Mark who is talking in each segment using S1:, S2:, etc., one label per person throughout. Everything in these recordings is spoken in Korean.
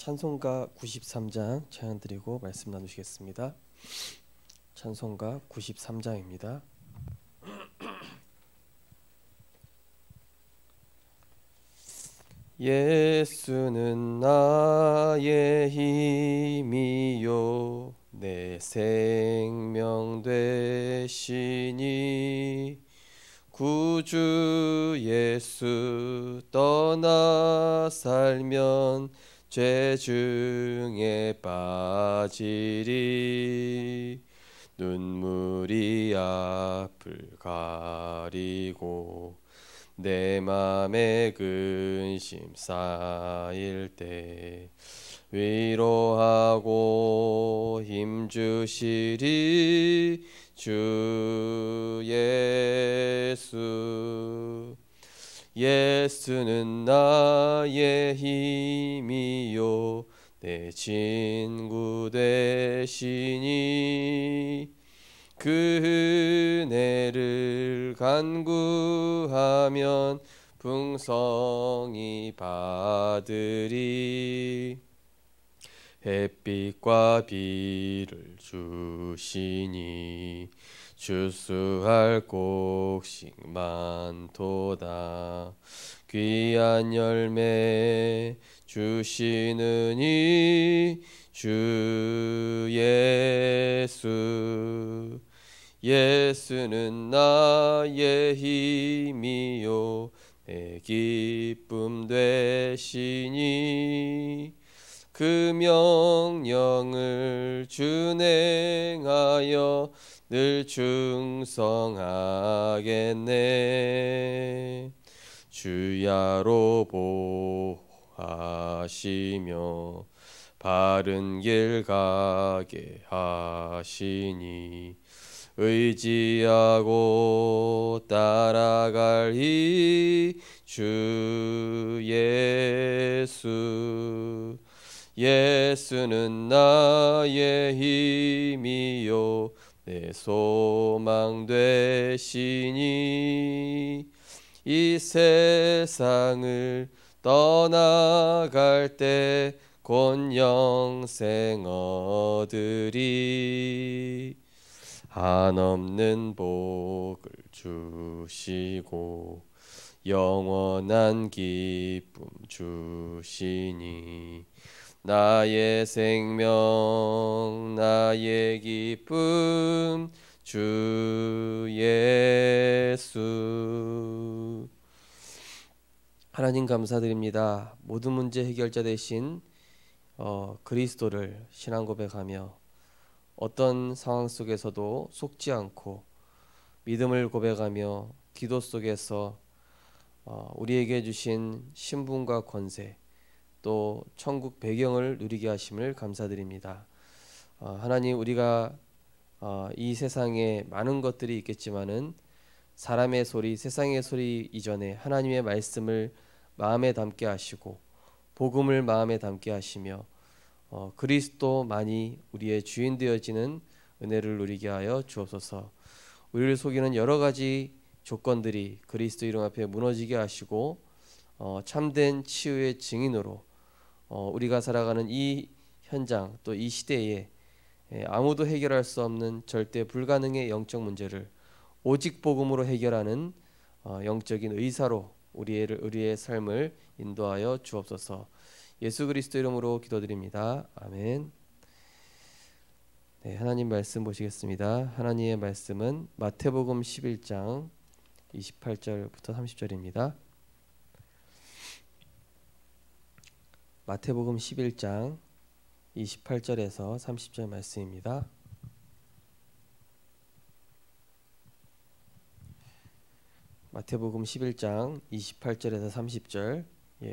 S1: 찬송가 93장 찬양 드리고 말씀 나누시겠습니다. 찬송가 93장입니다. 예수는 나의 힘이요 내 생명 되시니 구주 예수 떠나 살면 죄 중에 빠지리. 눈물이 앞을 가리고 내 맘에 근심 쌓일 때 위로하고 힘주시리 주 예수. 예수는 나의 힘이요 내 친구 되시니 그 은혜를 간구하면 풍성히 받으리. 햇빛과 비를 주시니 추수할 곡식 많도다. 귀한 열매 주시느니 주 예수. 예수는 나의 힘이요 내 기쁨 되시니 그 명령을 준행하여 늘 충성하겠네. 주야로 보호하시며 바른 길 가게 하시니 의지하고 따라갈이 주 예수. 예수는 나의 힘이요 내 소망 되시니 이 세상을 떠나갈 때 곧 영생 얻으리. 한없는 복을 주시고 영원한 기쁨 주시니 나의 생명 나의 기쁨 주 예수. 하나님 감사드립니다. 모든 문제 해결자 되신 그리스도를 신앙 고백하며 어떤 상황 속에서도 속지 않고 믿음을 고백하며 기도 속에서 우리에게 주신 신분과 권세 또 천국 배경을 누리게 하심을 감사드립니다. 하나님, 우리가 이 세상에 많은 것들이 있겠지만은 사람의 소리, 세상의 소리 이전에 하나님의 말씀을 마음에 담게 하시고 복음을 마음에 담게 하시며 그리스도만이 우리의 주인 되어지는 은혜를 누리게 하여 주옵소서. 우리를 속이는 여러 가지 조건들이 그리스도 이름 앞에 무너지게 하시고 참된 치유의 증인으로 우리가 살아가는 이 현장 또 이 시대에 아무도 해결할 수 없는 절대 불가능의 영적 문제를 오직 복음으로 해결하는 영적인 의사로 우리의 삶을 인도하여 주옵소서. 예수 그리스도 이름으로 기도드립니다. 아멘. 네, 하나님 말씀 보시겠습니다. 하나님의 말씀은 마태복음 11장 28절부터 30절입니다. 마태복음 11장 28절에서 30절 말씀입니다. 마태복음 11장 28절에서 30절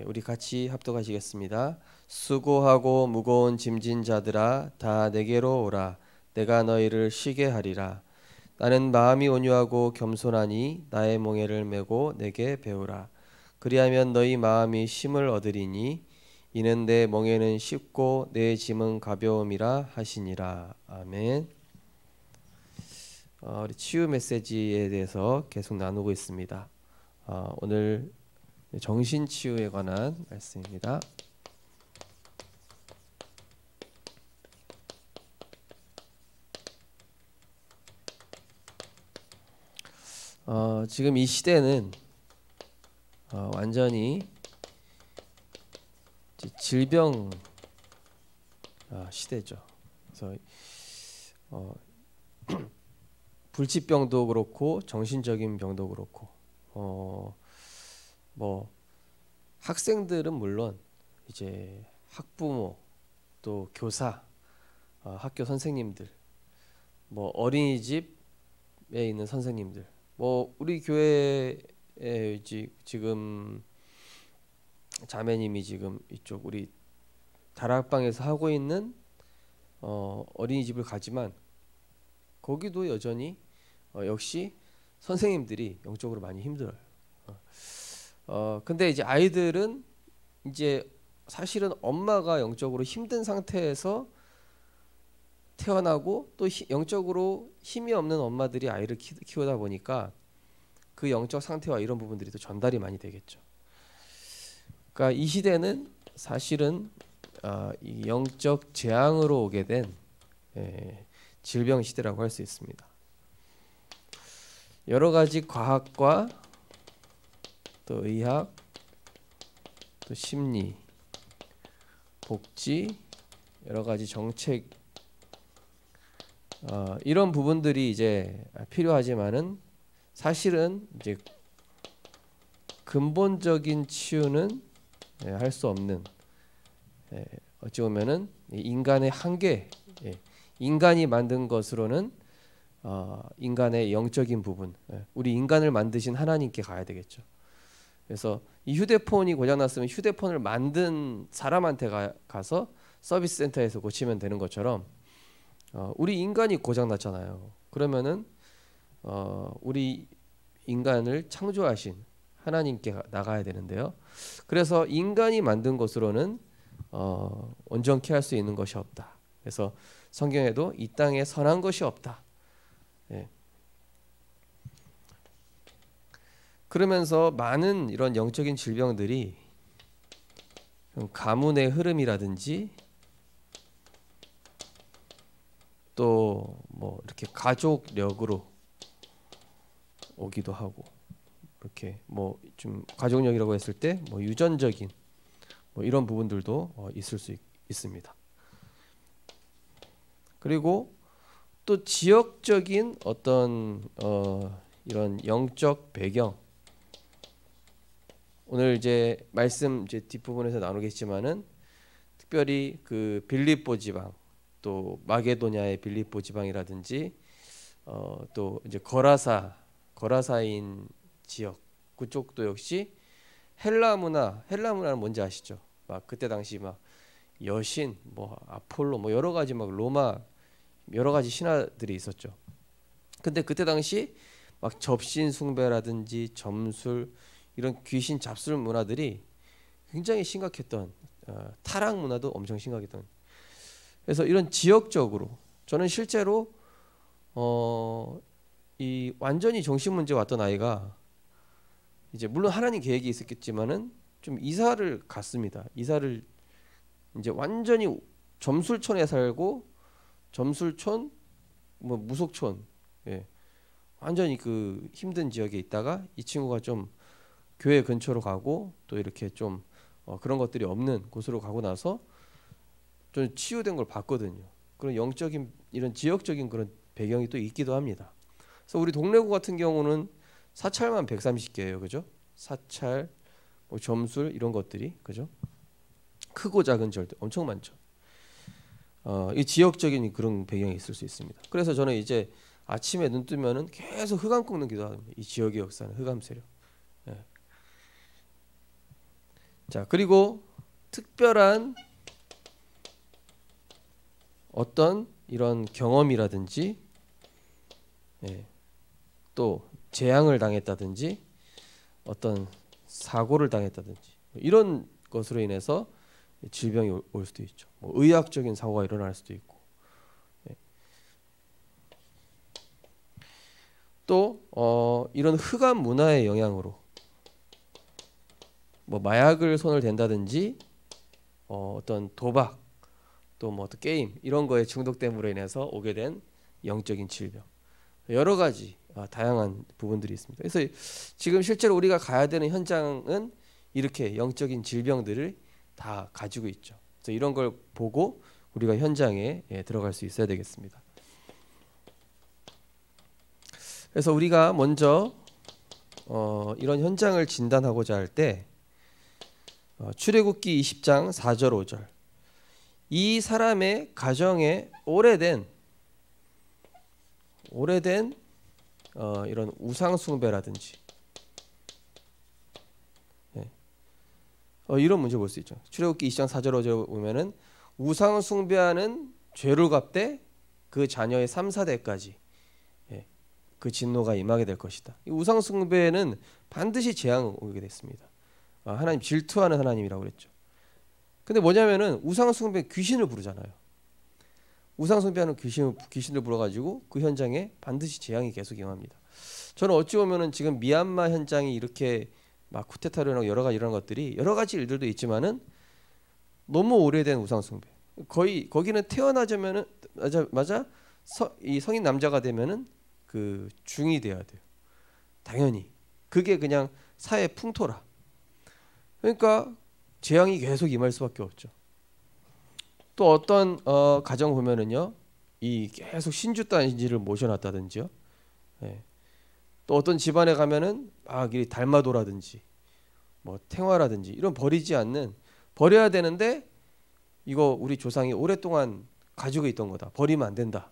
S1: 우리 같이 합독하시겠습니다. 수고하고 무거운 짐진 자들아 다 내게로 오라. 내가 너희를 쉬게 하리라. 나는 마음이 온유하고 겸손하니 나의 몽에를 메고 내게 배우라. 그리하면 너희 마음이 쉼을 얻으리니 이는 내 몽에는 쉽고 내 짐은 가벼움이라 하시니라. 아멘. 우리 치유 메시지에 대해서 계속 나누고 있습니다. 오늘 정신치유에 관한 말씀입니다. 지금 이 시대는 완전히 질병 시대죠. 그래서 불치병도 그렇고 정신적인 병도 그렇고 뭐 학생들은 물론 이제 학부모 또 교사, 학교 선생님들, 뭐 어린이집에 있는 선생님들, 뭐 우리 교회에 지금 자매님이 지금 이쪽 우리 다락방에서 하고 있는 어린이집을 가지만 거기도 여전히 역시 선생님들이 영적으로 많이 힘들어요. 근데 이제 아이들은 이제 사실은 엄마가 영적으로 힘든 상태에서 태어나고 또 영적으로 힘이 없는 엄마들이 아이를 키우다 보니까 그 영적 상태와 이런 부분들이 또 전달이 많이 되겠죠. 그러니까 이 시대는 사실은 이 영적 재앙으로 오게 된 질병 시대라고 할 수 있습니다. 여러 가지 과학과 또 의학, 또 심리, 복지, 여러 가지 정책 이런 부분들이 이제 필요하지만은 사실은 이제 근본적인 치유는 할 수 없는 어찌 보면은 인간의 한계, 인간이 만든 것으로는 인간의 영적인 부분, 우리 인간을 만드신 하나님께 가야 되겠죠. 그래서 이 휴대폰이 고장났으면 휴대폰을 만든 사람한테 가서 서비스 센터에서 고치면 되는 것처럼 우리 인간이 고장났잖아요. 그러면은 우리 인간을 창조하신 하나님께 나가야 되는데요. 그래서 인간이 만든 것으로는 온전케 할 수 있는 것이 없다. 그래서 성경에도 이 땅에 선한 것이 없다. 그러면서 많은 이런 영적인 질병들이 가문의 흐름이라든지 또 뭐 이렇게 가족력으로 오기도 하고, 이렇게 뭐 좀 가족력이라고 했을 때 뭐 유전적인 뭐 이런 부분들도 있을 수 있습니다. 그리고 또 지역적인 어떤 이런 영적 배경, 오늘 이제 말씀 이제 뒷부분에서 나누겠지만은 특별히 그 빌립보 지방, 또 마게도냐의 빌립보 지방이라든지 또 이제 거라사인 지역 그쪽도 역시 헬라 문화는 뭔지 아시죠? 막 그때 당시 막 여신, 뭐 아폴로, 뭐 여러 가지 막 로마 여러 가지 신화들이 있었죠. 근데 그때 당시 막 접신 숭배라든지 점술 이런 귀신 잡술 문화들이 굉장히 심각했던, 타락 문화도 엄청 심각했던. 그래서 이런 지역적으로 저는 실제로 이 완전히 정신 문제 왔던 아이가 이제 물론 하나님 계획이 있었겠지만은 좀 이사를 갔습니다. 이사를 이제 완전히 점술촌에 살고 점술촌 뭐 무속촌, 완전히 그 힘든 지역에 있다가 이 친구가 좀 교회 근처로 가고 또 이렇게 좀 그런 것들이 없는 곳으로 가고 나서 좀 치유된 걸 봤거든요. 그런 영적인 이런 지역적인 그런 배경이 또 있기도 합니다. 그래서 우리 동래구 같은 경우는 사찰만 130개예요, 그죠? 사찰, 뭐 점술 이런 것들이, 그죠? 크고 작은 절들 엄청 많죠. 이 지역적인 그런 배경이 있을 수 있습니다. 그래서 저는 이제 아침에 눈 뜨면은 계속 흑암 꺾는 기도합니다. 이 지역의 역사는 흑암 세력. 자, 그리고 특별한 어떤 이런 경험이라든지 또 재앙을 당했다든지 어떤 사고를 당했다든지 이런 것으로 인해서 질병이 올 수도 있죠. 뭐 의학적인 사고가 일어날 수도 있고, 또 이런 흑암 문화의 영향으로 뭐 마약을 손을 댄다든지 어떤 도박 또 뭐 어떤 게임 이런 거에 중독됨으로 인해서 오게 된 영적인 질병, 여러 가지 다양한 부분들이 있습니다. 그래서 지금 실제로 우리가 가야 되는 현장은 이렇게 영적인 질병들을 다 가지고 있죠. 그래서 이런 걸 보고 우리가 현장에 들어갈 수 있어야 되겠습니다. 그래서 우리가 먼저 이런 현장을 진단하고자 할 때 출애굽기 20장 4절 5절 이 사람의 가정에 오래된 이런 우상 숭배라든지 이런 문제 볼 수 있죠. 출애굽기 20장 4절 5절 보면은 우상 숭배하는 죄를 갚되 그 자녀의 3, 4대까지 그 진노가 임하게 될 것이다. 이 우상 숭배는 반드시 재앙이 오게 됐습니다. 하나님 질투하는 하나님이라고 그랬죠. 근데 뭐냐면은 우상 숭배 귀신을 부르잖아요. 우상 숭배하는 귀신을 불러가지고 그 현장에 반드시 재앙이 계속 임합니다. 저는 어찌 보면은 지금 미얀마 현장이 이렇게 막 쿠데타를 하고 여러 가지 이런 것들이 여러 가지 일들도 있지만은 너무 오래된 우상 숭배. 거의 거기는 태어나자면은 이 성인 남자가 되면은 그 중이 돼야 돼요. 당연히 그게 그냥 사회 풍토라. 그러니까 재앙이 계속 임할 수밖에 없죠. 또 어떤 가정 보면은요, 이 계속 신주 단지를 모셔놨다든지요. 또 어떤 집안에 가면은 막 이 달마도라든지 뭐 탱화라든지 이런 버려야 되는데 이거 우리 조상이 오랫동안 가지고 있던 거다. 버리면 안 된다.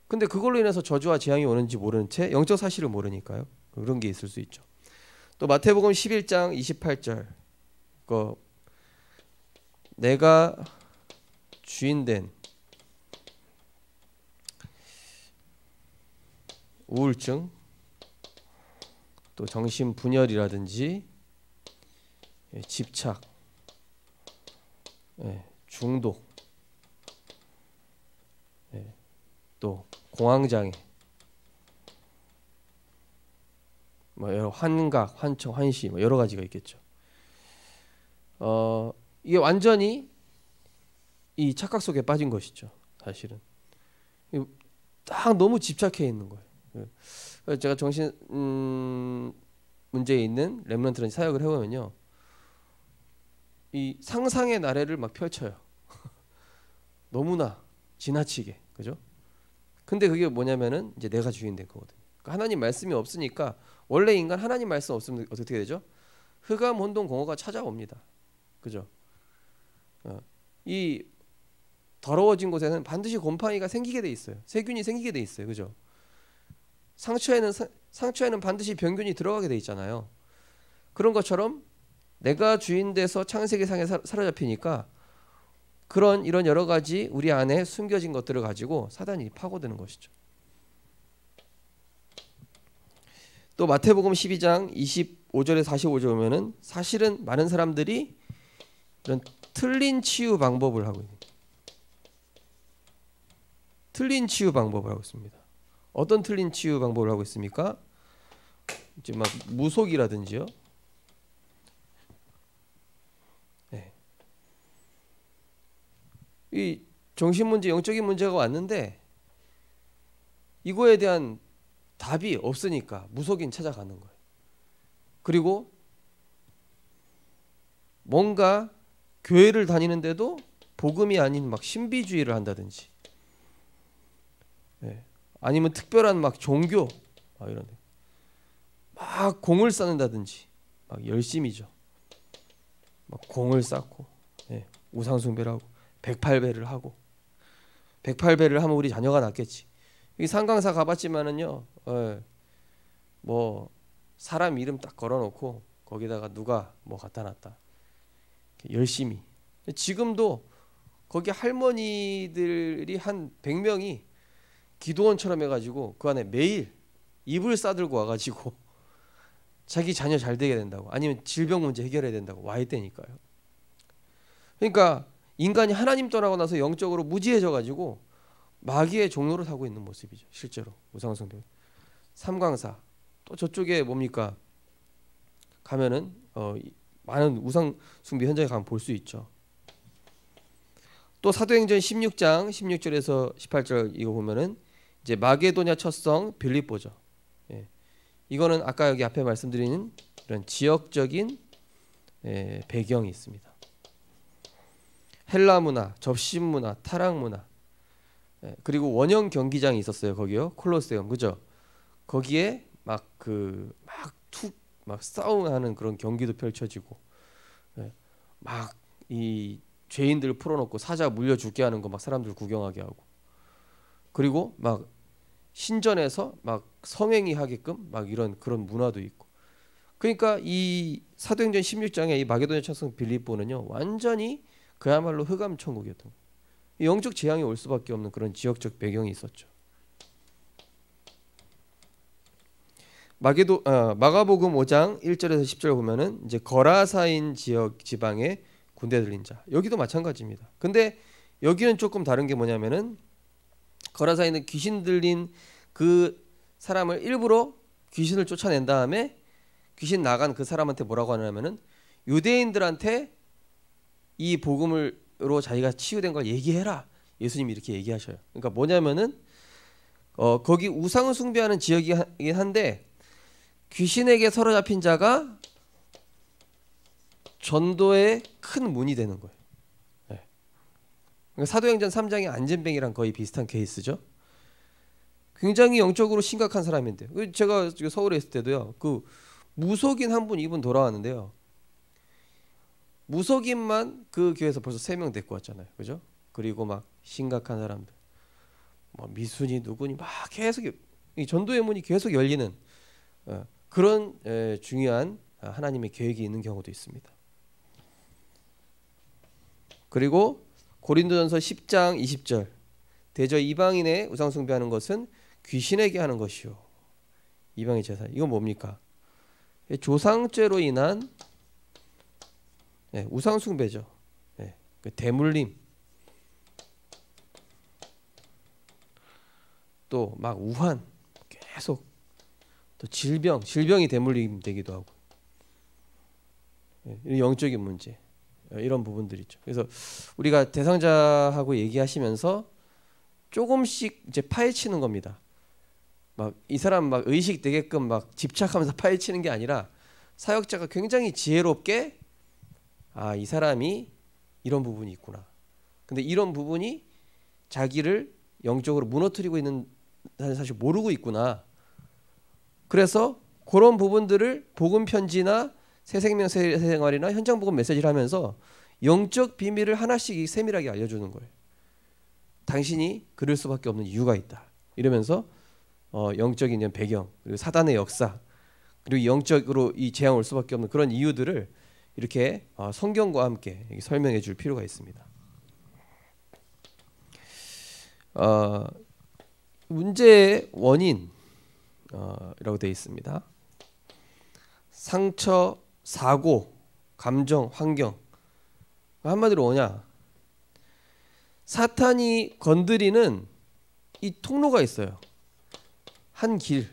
S1: 근데 그걸로 인해서 저주와 재앙이 오는지 모르는 채 영적 사실을 모르니까요. 그런 게 있을 수 있죠. 또 마태복음 11장 28절 내가 주인된 우울증 또 정신분열이라든지 집착 중독 또 공황장애 뭐 여러 환각, 환청, 환시 뭐 여러 가지가 있겠죠. 이게 완전히 이 착각 속에 빠진 것이죠. 사실은 딱 너무 집착해 있는 거예요. 그래서 제가 정신 문제에 있는 렘넌트랑 사역을 해보면요, 이 상상의 나래를 막 펼쳐요. 너무나 지나치게, 그죠? 근데 그게 뭐냐면은 이제 내가 주인 된 거거든요. 그러니까 하나님 말씀이 없으니까 원래 인간 하나님 말씀 없으면 어떻게 되죠? 흑암 혼돈 공허가 찾아옵니다. 그죠? 이 더러워진 곳에는 반드시 곰팡이가 생기게 돼 있어요. 세균이 생기게 돼 있어요. 그죠? 상처에는 반드시 병균이 들어가게 돼 있잖아요. 그런 것처럼 내가 주인 돼서 창세기상에 사로잡히니까 이런 여러 가지 우리 안에 숨겨진 것들을 가지고 사단이 파고드는 것이죠. 또 마태복음 12장 25절에 45절 보면은 사실은 많은 사람들이 이런 틀린 치유 방법을 하고 있습니다. 틀린 치유 방법을 하고 있습니다. 어떤 틀린 치유 방법을 하고 있습니까? 이제 막 무속이라든지요. 이 정신 문제, 영적인 문제가 왔는데 이거에 대한 답이 없으니까 무속인 찾아가는 거예요. 그리고 뭔가 교회를 다니는데도 복음이 아닌 막 신비주의를 한다든지, 아니면 특별한 막 종교 이런 막 공을 쌓는다든지 막 열심이죠. 막 공을 쌓고 우상숭배를 하고 108배를 하고 108배를 하면 우리 자녀가 낫겠지. 여기 상강사 가봤지만은요, 뭐 사람 이름 딱 걸어놓고 거기다가 누가 뭐 갖다 놨다 열심히. 지금도 거기 할머니들이 한 100명이 기도원처럼 해가지고 그 안에 매일 이불 싸들고 와가지고 자기 자녀 잘 되게 된다고, 아니면 질병 문제 해결해야 된다고 와 있다니까요. 그러니까 인간이 하나님 떠나고 나서 영적으로 무지해져가지고 마귀의 종로를 타고 있는 모습이죠. 실제로 우상숭배, 삼광사. 또 저쪽에 뭡니까? 가면은 많은 우상숭배 현장에 가면 볼 수 있죠. 또 사도행전 16장 16절에서 18절 이거 보면은 이제 마게도냐 첫성 빌립보죠. 예. 이거는 아까 여기 앞에 말씀드린 이런 지역적인 배경이 있습니다. 헬라 문화, 접신 문화, 타락 문화, 그리고 원형 경기장이 있었어요. 거기요, 콜로세움, 그죠? 거기에 막 싸움하는 그런 경기도 펼쳐지고, 막 이 죄인들 풀어놓고 사자 물려 죽게 하는 거 막 사람들 구경하게 하고, 그리고 막 신전에서 막 성행위 하게끔 막 이런 그런 문화도 있고. 그러니까 이 사도행전 16장의 이 마게도냐 첫성 빌립보는요, 완전히 그야말로 흑암 천국이었던 거예요. 영적 재앙이 올 수밖에 없는 그런 지역적 배경이 있었죠. 마가복음 5장 1절에서 10절 보면은 이제 거라사인 지역 지방에 군대 들린 자, 여기도 마찬가지입니다. 근데 여기는 조금 다른 게 뭐냐면은, 거라사인은 귀신 들린 그 사람을 일부러 귀신을 쫓아낸 다음에 귀신 나간 그 사람한테 뭐라고 하냐면은, 유대인들한테 이 복음으로 자기가 치유된 걸 얘기해라, 예수님이 이렇게 얘기하셔요. 그러니까 뭐냐면은 거기 우상을 숭배하는 지역이긴 한데, 귀신에게 사로잡힌 자가 전도의 큰 문이 되는 거예요. 네. 그러니까 사도행전 3장의 안전뱅이랑 거의 비슷한 케이스죠. 굉장히 영적으로 심각한 사람인데, 제가 서울에 있을 때도요, 그 무속인 한 분, 이분 돌아왔는데요, 무속인만 그 교회에서 벌써 3명 데리고 왔잖아요, 그죠? 그리고 막 심각한 사람들, 뭐 미순이 누구니 막 계속 이 전도의 문이 계속 열리는 그런 중요한 하나님의 계획이 있는 경우도 있습니다. 그리고 고린도전서 10장 20절, 대저 이방인의 우상 숭배하는 것은 귀신에게 하는 것이요 이방의 제사. 이건 뭡니까? 조상죄로 인한 우상 숭배죠. 대물림, 또 막 우환, 계속 또 질병이 대물림 되기도 하고, 영적인 문제, 이런 부분들이 있죠. 그래서 우리가 대상자하고 얘기하시면서 조금씩 이제 파헤치는 겁니다. 막 이 사람 막 의식되게끔 막 집착하면서 파헤치는 게 아니라, 사역자가 굉장히 지혜롭게 이 사람이 이런 부분이 있구나. 근데 이런 부분이 자기를 영적으로 무너뜨리고 있는 사실 모르고 있구나. 그래서 그런 부분들을 복음 편지나 새생명 새생활이나 현장 복음 메시지를 하면서 영적 비밀을 하나씩 세밀하게 알려주는 거예요. 당신이 그럴 수밖에 없는 이유가 있다, 이러면서 영적인 배경, 그리고 사단의 역사, 그리고 영적으로 이 재앙 올 수밖에 없는 그런 이유들을 이렇게 성경과 함께 설명해 줄 필요가 있습니다. 문제의 원인 이라고 되어 있습니다. 상처, 사고, 감정, 환경. 한마디로 뭐냐? 사탄이 건드리는 이 통로가 있어요. 한 길.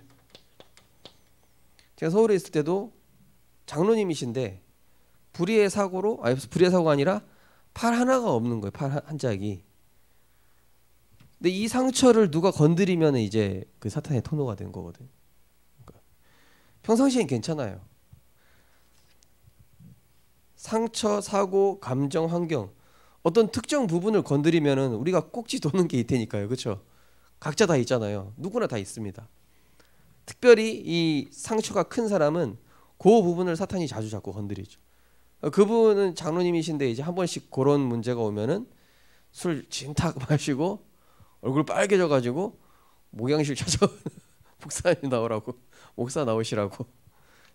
S1: 제가 서울에 있을 때도 장로님이신데 불의의 사고가 아니라 팔 하나가 없는 거예요. 팔 한 짝이. 근데 이 상처를 누가 건드리면 이제 그 사탄의 통로가 되는 거거든. 그러니까 평상시엔 괜찮아요. 상처, 사고, 감정, 환경, 어떤 특정 부분을 건드리면은 우리가 꼭지 도는 게 있다니까요, 그렇죠? 각자 다 있잖아요. 누구나 다 있습니다. 특별히 이 상처가 큰 사람은 그 부분을 사탄이 자주 자꾸 건드리죠. 그분은 장로님이신데 이제 한 번씩 그런 문제가 오면은 술 진탁 마시고 얼굴 빨개져 가지고 목양실 찾아 목사님 나오라고, 목사 나오시라고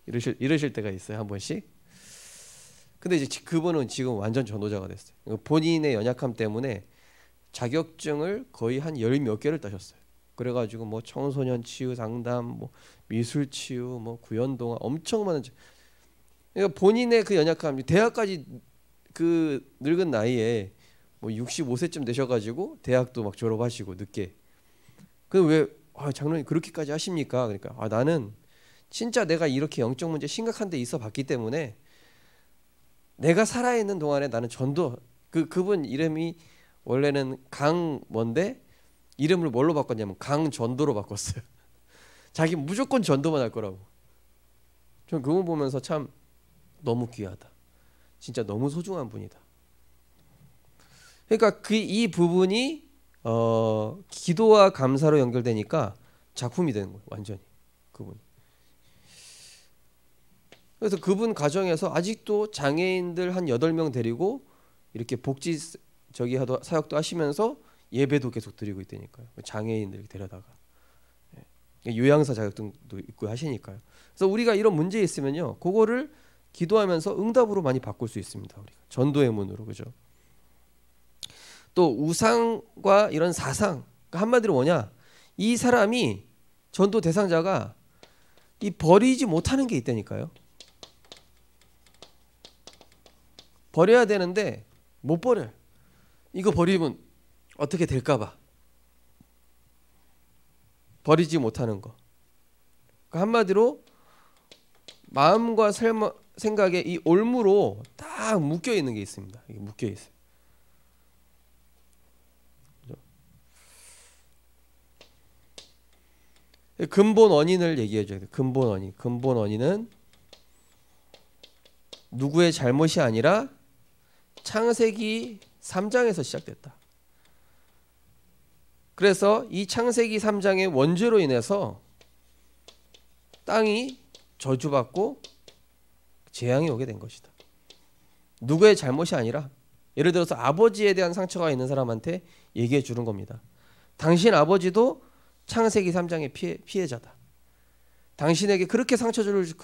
S1: 이러실 때가 있어요, 한 번씩. 근데 이제 그분은 지금 완전 전도자가 됐어요. 본인의 연약함 때문에 자격증을 거의 한 10몇 개를 따셨어요. 그래가지고 뭐 청소년 치유 상담, 뭐 미술 치유, 뭐 구연동화, 엄청 많은. 그러니까 본인의 그 연약함, 대학까지 그 늙은 나이에 뭐 65세쯤 되셔가지고 대학도 막 졸업하시고 늦게. 그 왜 장로님 그렇게까지 하십니까? 그러니까 나는 진짜 내가 이렇게 영적 문제 심각한 데 있어 봤기 때문에 내가 살아있는 동안에 나는 전도, 그분 이름이 원래는 강뭔데 이름을 뭘로 바꿨냐면 강전도로 바꿨어요. 자기 무조건 전도만 할 거라고. 전 그거 보면서 참 너무 귀하다. 진짜 너무 소중한 분이다. 그러니까 이 부분이 기도와 감사로 연결되니까 작품이 되는 거예요. 완전히 그분. 그래서 그분 가정에서 아직도 장애인들 한 8명 데리고 이렇게 복지 사역도 하시면서 예배도 계속 드리고 있다니까요. 장애인들 데려다가 요양사 자격증도 있고 하시니까요. 그래서 우리가 이런 문제 있으면요, 그거를 기도하면서 응답으로 많이 바꿀 수 있습니다. 우리가 전도의 문으로, 그죠? 또 우상과 이런 사상, 한마디로 뭐냐? 이 사람이 전도 대상자가 이 버리지 못하는 게 있다니까요. 버려야 되는데 못 버려요. 이거 버리면 어떻게 될까봐 버리지 못하는 거. 한마디로 마음과 생각에 이 올무로 딱 묶여 있는 게 있습니다. 이게 묶여 있어요. 근본 원인을 얘기해 줘야 돼요. 근본 원인. 근본 원인은 누구의 잘못이 아니라 창세기 3장에서 시작됐다. 그래서 이 창세기 3장의 원죄로 인해서 땅이 저주받고 재앙이 오게 된 것이다. 누구의 잘못이 아니라, 예를 들어서 아버지에 대한 상처가 있는 사람한테 얘기해 주는 겁니다. 당신 아버지도 창세기 3장의 피해자다. 당신에게 그렇게 상처를 준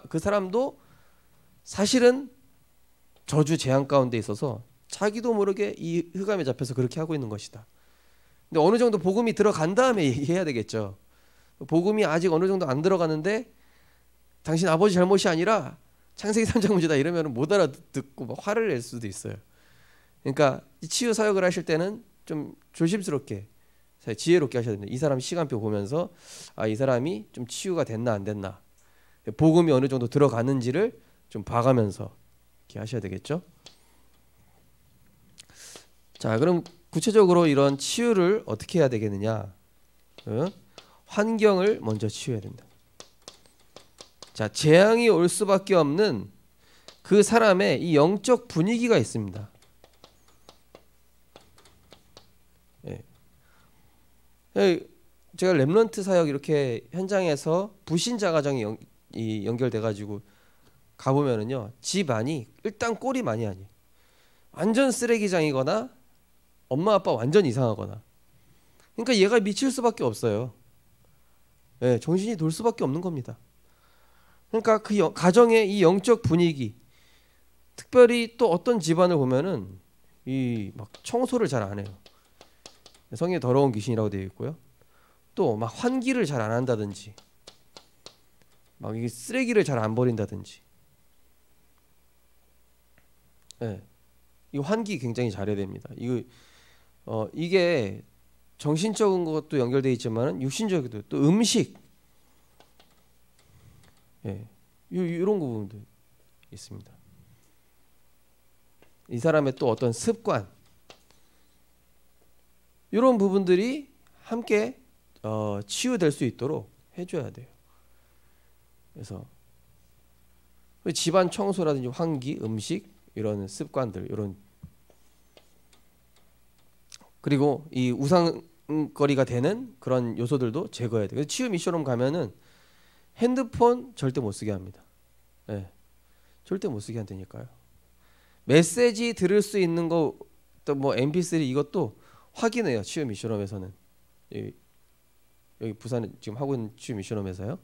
S1: 그 사람도 사실은 저주 재앙 가운데 있어서 자기도 모르게 이 흑암에 잡혀서 그렇게 하고 있는 것이다. 근데 어느 정도 복음이 들어간 다음에 얘기해야 되겠죠. 복음이 아직 어느 정도 안 들어가는데 당신 아버지 잘못이 아니라 창세기 3장 문제다 이러면 못 알아듣고 막 화를 낼 수도 있어요. 그러니까 치유 사역을 하실 때는 좀 조심스럽게 지혜롭게 하셔야 됩니다. 이 사람 시간표 보면서 이 사람이 좀 치유가 됐나 안 됐나, 복음이 어느 정도 들어가는지를 좀 봐가면서 이렇게 하셔야 되겠죠. 자, 그럼 구체적으로 이런 치유를 어떻게 해야 되겠느냐? 환경을 먼저 치유해야 된다. 자, 재앙이 올 수밖에 없는 그 사람의 이 영적 분위기가 있습니다. 제가 렘넌트 사역 이렇게 현장에서 부신자 가정이 연결돼 가지고 가보면은요, 집안이 일단 꼴이 많이 아니에요. 완전 쓰레기장이거나 엄마 아빠 완전 이상하거나. 그러니까 얘가 미칠 수밖에 없어요. 정신이 돌 수밖에 없는 겁니다. 그러니까 그 가정의 이 영적 분위기, 특별히 또 어떤 집안을 보면은 이 막 청소를 잘 안 해요. 성에 더러운 귀신이라고 되어 있고요. 또 막 환기를 잘 안 한다든지, 막 이 쓰레기를 잘 안 버린다든지. 이 환기 굉장히 잘해야 됩니다. 이게 정신적인 것도 연결되어 있지만 육신적이도, 또 음식, 이런 부분도 있습니다. 이 사람의 또 어떤 습관, 이런 부분들이 함께 치유될 수 있도록 해줘야 돼요. 그래서 집안 청소라든지 환기, 음식, 이런 습관들, 이런, 그리고 이 우상거리가 되는 그런 요소들도 제거해야 돼요. 치유 미션홈 가면은 핸드폰 절대 못 쓰게 합니다. 절대 못 쓰게 한다니까요. 메시지 들을 수 있는 거, 또 뭐 MP3 이것도 확인해요. 치유 미션홈에서는. 여기 부산에 지금 하고 있는 치유 미션홈에서요.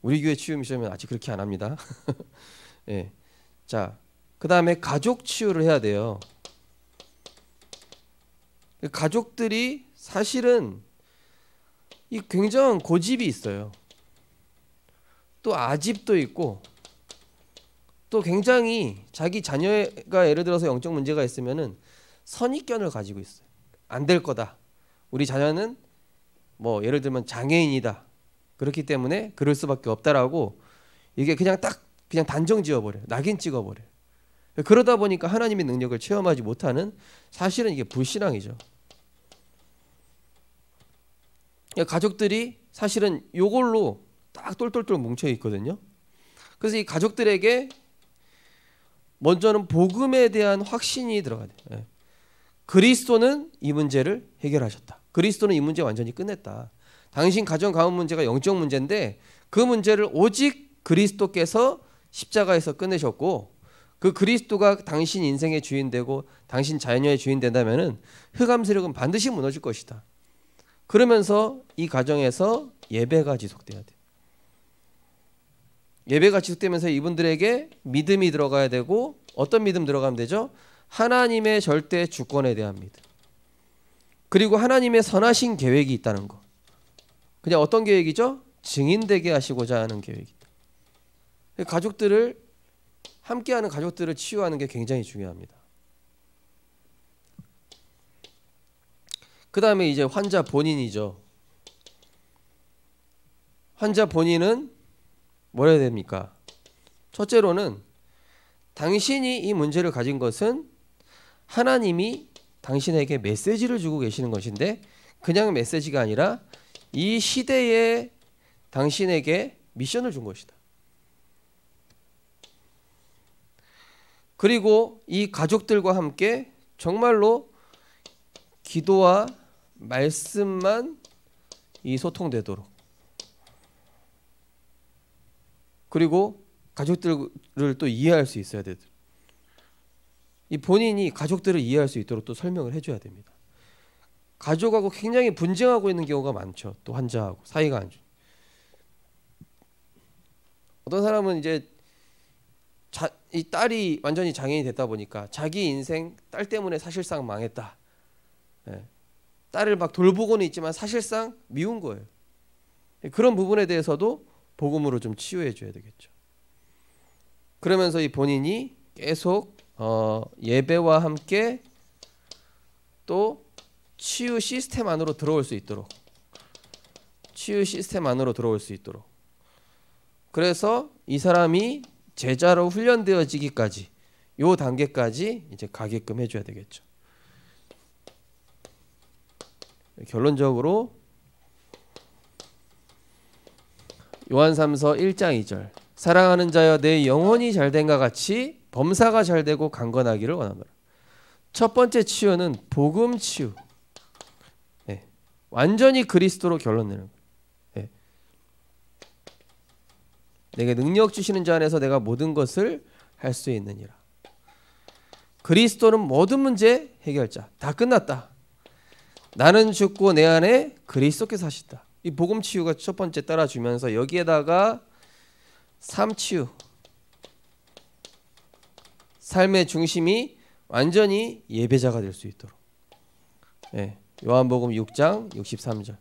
S1: 우리 교회 치유 미션홈은 아직 그렇게 안 합니다. 자, 그 다음에 가족 치유를 해야 돼요. 가족들이 사실은 이 굉장한 고집이 있어요. 또 아집도 있고, 또 굉장히 자기 자녀가 예를 들어서 영적 문제가 있으면은 선입견을 가지고 있어요. 안 될 거다. 우리 자녀는 뭐 예를 들면 장애인이다. 그렇기 때문에 그럴 수밖에 없다라고 이게 그냥 단정 지어버려요. 낙인 찍어버려요. 그러다 보니까 하나님의 능력을 체험하지 못하는, 사실은 이게 불신앙이죠. 가족들이 사실은 요걸로 딱 똘똘똘 뭉쳐 있거든요. 그래서 이 가족들에게 먼저는 복음에 대한 확신이 들어가야 돼요. 그리스도는 이 문제를 해결하셨다. 그리스도는 이 문제 완전히 끝냈다. 당신 가정 가문 문제가 영적 문제인데 그 문제를 오직 그리스도께서 십자가에서 끝내셨고, 그 그리스도가 당신 인생의 주인 되고 당신 자녀의 주인 된다면은 흑암 세력은 반드시 무너질 것이다. 그러면서 이 가정에서 예배가 지속돼야 돼. 예배가 지속되면서 이분들에게 믿음이 들어가야 되고, 어떤 믿음 들어가면 되죠? 하나님의 절대 주권에 대한 믿음. 그리고 하나님의 선하신 계획이 있다는 거. 그냥 어떤 계획이죠? 증인되게 하시고자 하는 계획이다. 가족들을, 함께하는 가족들을 치유하는 게 굉장히 중요합니다. 그 다음에 이제 환자 본인이죠. 환자 본인은 뭘 해야 됩니까? 첫째로는 당신이 이 문제를 가진 것은 하나님이 당신에게 메시지를 주고 계시는 것인데, 그냥 메시지가 아니라 이 시대에 당신에게 미션을 준 것이다. 그리고 이 가족들과 함께 정말로 기도와 말씀만 이 소통되도록, 그리고 가족들을 또 이해할 수 있어야 돼. 이 본인이 가족들을 이해할 수 있도록 또 설명을 해줘야 됩니다. 가족하고 굉장히 분쟁하고 있는 경우가 많죠. 또 환자하고 사이가 안 좋아. 어떤 사람은 이제 이 딸이 완전히 장애인이 됐다 보니까 자기 인생 딸 때문에 사실상 망했다. 딸을 막 돌보고는 있지만 사실상 미운 거예요. 그런 부분에 대해서도 복음으로 좀 치유해 줘야 되겠죠. 그러면서 이 본인이 계속 예배와 함께 또 치유 시스템 안으로 들어올 수 있도록, 치유 시스템 안으로 들어올 수 있도록, 그래서 이 사람이 제자로 훈련되어지기까지, 요 단계까지 이제 가게끔 해줘야 되겠죠. 결론적으로 요한 3서 1장 2절, 사랑하는 자여 내 영혼이 잘된과 같이 범사가 잘되고 강건하기를 원하노라. 첫 번째 치유는 복음 치유. 완전히 그리스도로 결론 내는 거예요. 내게 능력 주시는 자 안에서 내가 모든 것을 할 수 있느니라. 그리스도는 모든 문제 해결자. 다 끝났다. 나는 죽고 내 안에 그리스도께서 사시다. 이 복음 치유가 첫 번째 따라주면서 여기에다가 삶 치유, 삶의 중심이 완전히 예배자가 될 수 있도록. 요한복음 6장 63절,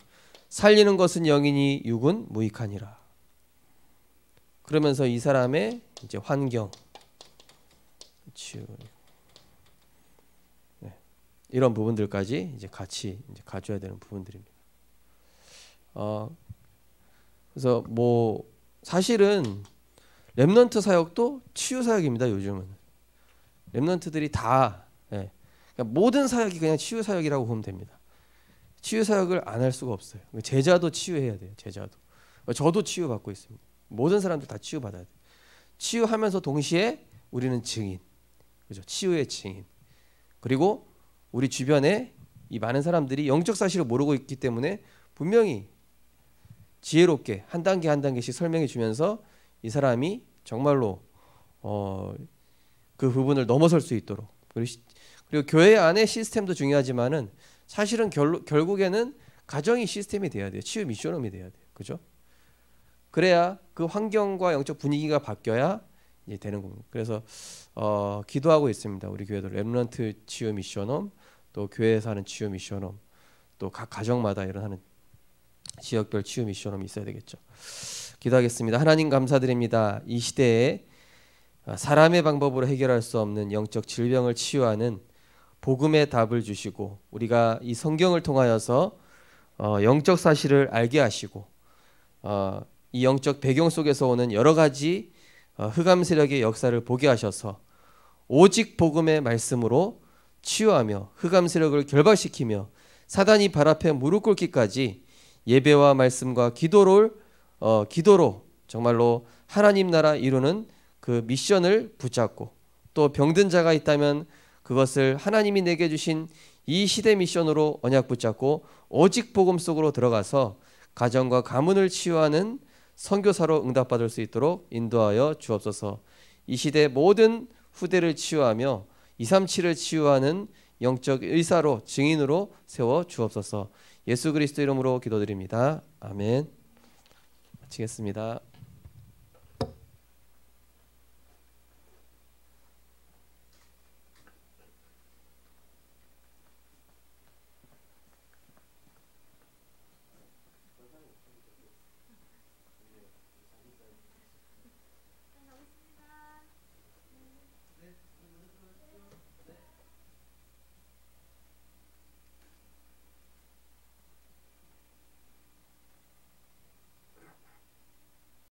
S1: 살리는 것은 영이니 육은 무익하니라. 그러면서 이 사람의 이제 환경 치유, 이런 부분들까지 이제 같이 이제 가져야 되는 부분들입니다. 그래서 뭐 사실은 렘넌트 사역도 치유 사역입니다. 요즘은 렘넌트들이 다 그러니까 모든 사역이 그냥 치유 사역이라고 보면 됩니다. 치유 사역을 안 할 수가 없어요. 제자도 치유해야 돼요. 제자도. 저도 치유받고 있습니다. 모든 사람들 다 치유받아야 돼요. 치유하면서 동시에 우리는 증인, 그죠? 치유의 증인. 그리고 우리 주변에 이 많은 사람들이 영적 사실을 모르고 있기 때문에 분명히 지혜롭게 한 단계 한 단계씩 설명해 주면서 이 사람이 정말로 그 부분을 넘어설 수 있도록, 그리고 교회 안의 시스템도 중요하지만은 사실은 결국에는 가정이 시스템이 돼야 돼요. 치유 미션홈이 돼야 돼요. 그죠? 그래야 그 환경과 영적 분위기가 바뀌어야 이제 되는 겁니다. 그래서 기도하고 있습니다. 우리 교회도 렘넌트 치유 미션홈, 또 교회에서 하는 치유 미션홈, 또 각 가정마다 이런 하는 지역별 치유 미션홈이 있어야 되겠죠. 기도하겠습니다. 하나님 감사드립니다. 이 시대에 사람의 방법으로 해결할 수 없는 영적 질병을 치유하는 복음의 답을 주시고, 우리가 이 성경을 통하여서 영적 사실을 알게 하시고, 이 영적 배경 속에서 오는 여러 가지 흑암 세력의 역사를 보게 하셔서 오직 복음의 말씀으로 치유하며 흑암 세력을 결박시키며 사단이 발 앞에 무릎 꿇기까지 예배와 말씀과 기도로 정말로 하나님 나라 이루는 그 미션을 붙잡고, 또 병든 자가 있다면 그것을 하나님이 내게 주신 이 시대 미션으로 언약 붙잡고 오직 복음 속으로 들어가서 가정과 가문을 치유하는 선교사로 응답받을 수 있도록 인도하여 주옵소서. 이 시대 모든 후대를 치유하며 237을 치유하는 영적 의사로, 증인으로 세워 주옵소서. 예수 그리스도 이름으로 기도드립니다. 아멘. 마치겠습니다.